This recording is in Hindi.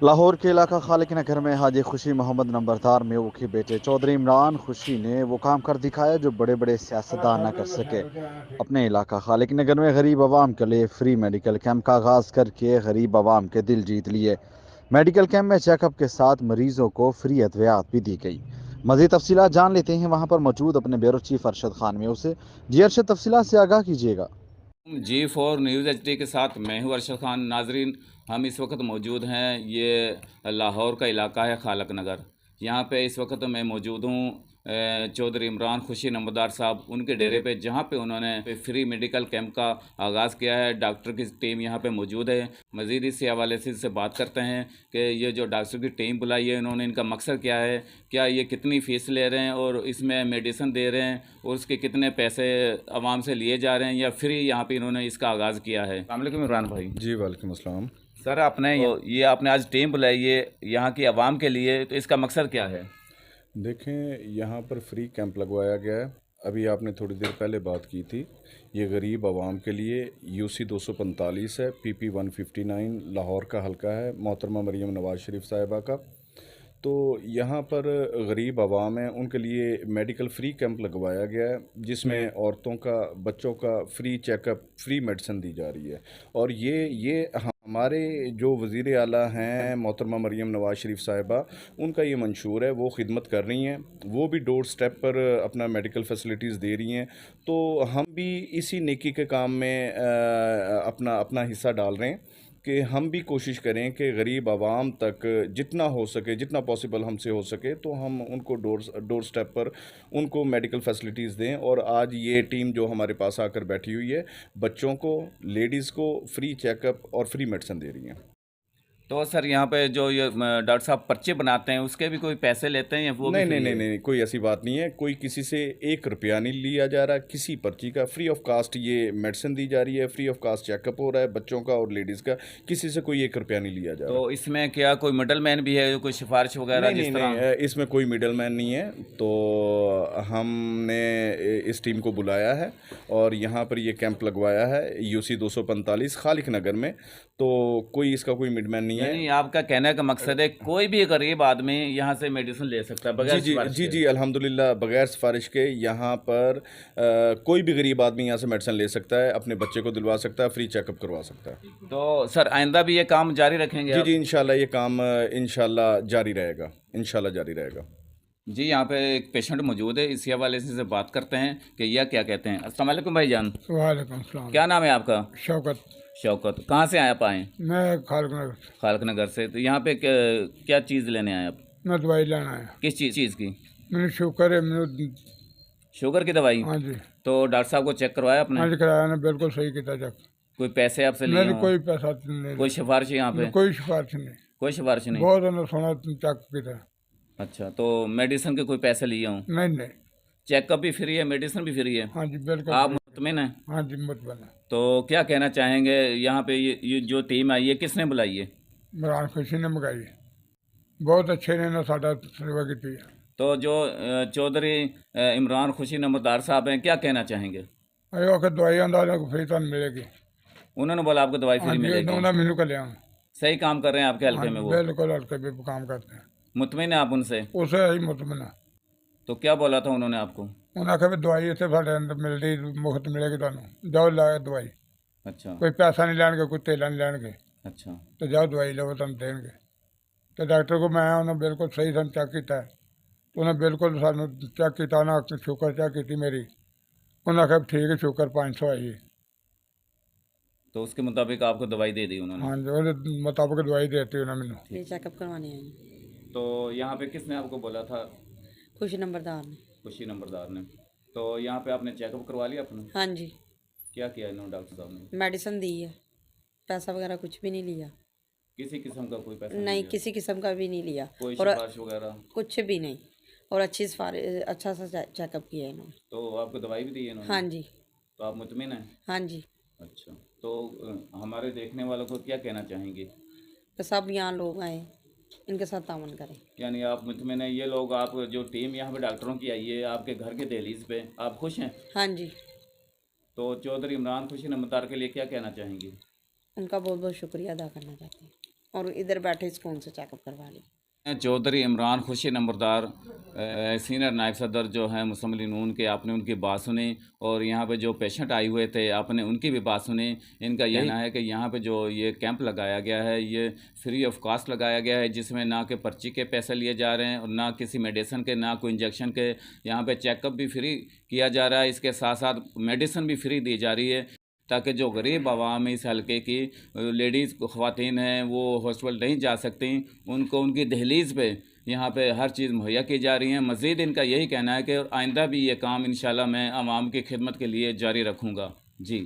लाहौर के इलाका खालिक नगर में हाजी खुशी मोहम्मद नंबरदार मेऊ के बेटे चौधरी इमरान खुशी ने वो काम कर दिखाया जो बड़े बड़े सियासतदान न कर सके। अपने इलाका खालिक नगर में गरीब आवाम के लिए फ्री मेडिकल कैंप का आगाज करके गरीब आवाम के दिल जीत लिए। मेडिकल कैंप में चेकअप के साथ मरीजों को फ्री अद्वियात भी दी गई। मजीद तफसीलात जान लेते हैं वहाँ पर मौजूद अपने ब्यूरो चीफ अरशद खान मेऊ से। जी अरशद, तफसीलात से आगाह कीजिएगा। G4 न्यूज़ एचडी के साथ मैं हूँ अरशद खान। नाजरीन, हम इस वक्त मौजूद हैं, ये लाहौर का इलाका है खालक नगर। यहाँ पे इस वक्त मैं मौजूद हूँ चौधरी इमरान खुशी नंबरदार साहब उनके डेरे पे, जहाँ पे उन्होंने फ्री मेडिकल कैंप का आगाज़ किया है। डॉक्टर की टीम यहाँ पे मौजूद है। मज़ीद इस हवाले से बात करते हैं कि ये जो डॉक्टर की टीम बुलाई है इन्होंने, इनका मकसद क्या है, क्या ये कितनी फ़ीस ले रहे हैं और इसमें मेडिसिन दे रहे हैं और उसके कितने पैसे आवाम से लिए जा रहे हैं या फ्री यहाँ पे इन्होंने इसका आगाज़ किया है। अस्सलाम वालेकुम इमरान भाई। जी वालेकुम अस्सलाम। सर, आपने ये आपने आज टीम बुलाई है यहाँ की आवाम के लिए, तो इसका मकसद क्या है? देखें, यहाँ पर फ्री कैंप लगवाया गया है। अभी आपने थोड़ी देर पहले बात की थी। ये गरीब आवाम के लिए यूसी 245 है, पीपी 159 लाहौर का हल्का है, मोहतरमा मरीम नवाज़ शरीफ साहिबा का। तो यहाँ पर गरीब आवाम है, उनके लिए मेडिकल फ्री कैंप लगवाया गया है, जिसमें औरतों का, बच्चों का फ्री चेकअप, फ्री मेडिसिन दी जा रही है। और ये हमारे जो वज़ीर आला हैं मोहतरमा मरीम नवाज़ शरीफ साहिबा, उनका ये मंशूर है, वो खिदमत कर रही हैं। वो भी डोर स्टेप पर अपना मेडिकल फैसिलिटीज़ दे रही हैं। तो हम भी इसी नेकी के काम में अपना अपना हिस्सा डाल रहे हैं कि हम भी कोशिश करें कि गरीब आवाम तक जितना हो सके, जितना पॉसिबल हमसे हो सके, तो हम उनको डोर स्टेप पर उनको मेडिकल फैसिलिटीज़ दें। और आज ये टीम जो हमारे पास आकर बैठी हुई है, बच्चों को, लेडीज़ को फ्री चेकअप और फ्री मेडिसिन दे रही हैं। तो सर, यहाँ पे जो ये डॉक्टर साहब पर्चे बनाते हैं उसके भी कोई पैसे लेते हैं या वो भी नहीं नहीं फ्री नहीं है? नहीं, कोई ऐसी बात नहीं है। कोई किसी से 1 रुपया नहीं लिया जा रहा, किसी पर्ची का। फ्री ऑफ कास्ट ये मेडिसिन दी जा रही है, फ्री ऑफ कास्ट चेकअप हो रहा है बच्चों का और लेडीज़ का। किसी से कोई 1 रुपया नहीं लिया जा रहा। तो इसमें क्या कोई मिडल मैन भी है, कोई सिफारिश वगैरह नहीं नहीं जिस नहीं, तरह? इसमें कोई मिडल मैन नहीं है। तो हमने इस टीम को बुलाया है और यहाँ पर ये कैंप लगवाया है यूसी 245 खालिक नगर में। तो कोई इसका कोई मिडमैन नहीं है। यानी आपका कहने का मकसद है कोई भी गरीब आदमी यहाँ से मेडिसिन ले सकता है जी बगैर जी सिफारिश जी के? जी, अल्हम्दुलिल्लाह, बगैर सिफारिश के यहाँ पर कोई भी गरीब आदमी यहाँ से मेडिसिन ले सकता है, अपने बच्चे को दिलवा सकता है, फ्री चेकअप करवा सकता है। तो सर, आइंदा भी ये काम जारी रखेंगे जी आप? जी, इंशाल्लाह ये काम इंशाल्लाह जारी रहेगा, इंशाल्लाह जारी रहेगा। जी, यहाँ पे एक पेशेंट मौजूद है, इसी हवाले से बात करते हैं कि यह क्या कहते हैं। अस्सलाम वालेकुम भाईजान। वालेकुम सलाम। क्या नाम है आपका? शौकत। शौकत। कहाँ से आए आप आए? मैं खालक नगर। खालक नगर से। तो यहाँ पे क्या चीज़ लेने आए आप? मैं दवाई लेना आया। किस चीज़ की? मैंने शुक्र है मैंने। शुगर की दवाई? हाँ जी। तो डॉक्टर साहब को चेक करवाया आपने? हाँ जी, कराया ने बिल्कुल सही किया चेक। कोई पैसे आपसे लिए नहीं, हों? कोई पैसा नहीं कोई लिया। सिफारिश यहाँ पे? कोई सिफारिश नहीं। कोई सिफारिश नहीं। बहुत उन्होंने सोना चेक किया। अच्छा, तो मेडिसिन के कोई पैसे लिए हों? नहीं नहीं। चेकअप भी फ्री है, मेडिसिन भी फ्री है? हाँ जी, बिल्कुल आप सही। मुतमिन हैं? हाँ जी, मुतमन है। तो क्या कहना चाहेंगे, यहाँ पे ये जो टीम आई है किसने बुलाई है? इमरान खुशी ने मंगाई है। बहुत अच्छे ने ना साडा सेवा की है। तो जो चौधरी इमरान खुशी नंबरदार साहब हैं, क्या कहना चाहेंगे? अरे आखिर दवाई अंदाजा को फ्री तो मिलेगी। उन्होंने बोला आपको दवाई हाँ फ्री जी, मिलेगी? उन्होंने मैनू कर लिया। सही काम कर रहे हैं आपके हाँ हल्के जी, में वो? बिल्कुल हल्के पे काम करते हैं। मुतमिन है आप उनसे? उसे ही मुतमन है। तो क्या बोला था उन्होंने आपको? उन्हें आखिया भी दवाई इतने साढ़े अंदर मिलती मुफ्त मिलेगी तुहानू, जाओ लाओ दवाई। अच्छा कोई पैसा नहीं लैणगे, कोई तेला नहीं लैणगे। अच्छा। तो जाओ दवाई लो, तुम देंगे। तो डॉक्टर को मैं उन्हें बिल्कुल सही सन चेक किया है। उन्हें बिल्कुल सानू चेक किया, उन्हें शुगर चेक की मेरी। उन्हें आखिया ठीक है, शुगर 500 आई है। तो उसके मुताबिक आपको दवाई दे दी उन्होंने? हाँ जी, उन्हें मुताबिक दवाई देती उन्हें मैनू। ये चेकअप करवाने आई हैं। तो यहाँ पे किसने आपको बोला था? खुशी नंबरदार ने। खुशी नंबरदार ने। तो यहाँ पे आपने चेकअप करवा लिया अपना? हाँ जी। क्या किया इन्होंने डॉक्टर साहब ने? मेडिसिन दी है, पैसा वगैरह कुछ भी नहीं लिया। किसी किस्म का कोई पैसा नहीं, लिया? किसी किस्म का भी नहीं लिया। कोई और सिफारिश वगैरह? कुछ भी नहीं। और अच्छी सिफारिश, अच्छा सा चेकअप किया है इन्होंने। तो आपको दवाई भी दी है इन्होंने? हाँ जी। तो आप मुतमिन हैं? हाँ जी। अच्छा। तो हमारे देखने वालों को क्या कहना चाहेंगे? तो सब यहाँ लोग आए, इनके साथ तावन करें। यानी आप मुतमिन हैं, ये लोग, आप जो टीम यहाँ पे डॉक्टरों की आई है आपके घर के दहलीज पे, आप खुश हैं? हाँ जी। तो चौधरी इमरान खुशी नंबरदार के लिए क्या कहना चाहेंगी? उनका बहुत बहुत शुक्रिया अदा करना चाहते हैं। और इधर बैठे सुकून से चेकअप करवा ली। चौधरी इमरान खुर्शीद नंबरदार सीनियर नायब सदर जो हैं मुस्लिम नून के, आपने उनकी बात सुनी और यहाँ पे जो पेशेंट आए हुए थे आपने उनकी भी बात सुनी। इनका यही कहना है कि यहाँ पे जो ये कैंप लगाया गया है ये फ्री ऑफ कॉस्ट लगाया गया है, जिसमें ना कि पर्ची के पैसे लिए जा रहे हैं और ना किसी मेडिसिन के, ना कोई इंजेक्शन के। यहाँ पे चेकअप भी फ्री किया जा रहा है, इसके साथ साथ मेडिसिन भी फ्री दी जा रही है, ताकि जो गरीब आवाम इस हल्के की लेडीज़ ख़वातीन हैं वो हॉस्पिटल नहीं जा सकती, उनको उनकी दहलीज़ पे यहाँ पे हर चीज़ मुहैया की जा रही है। मज़ीद इनका यही कहना है कि आइंदा भी ये काम इंशाल्लाह मैं आवाम की खिदमत के लिए जारी रखूँगा। जी।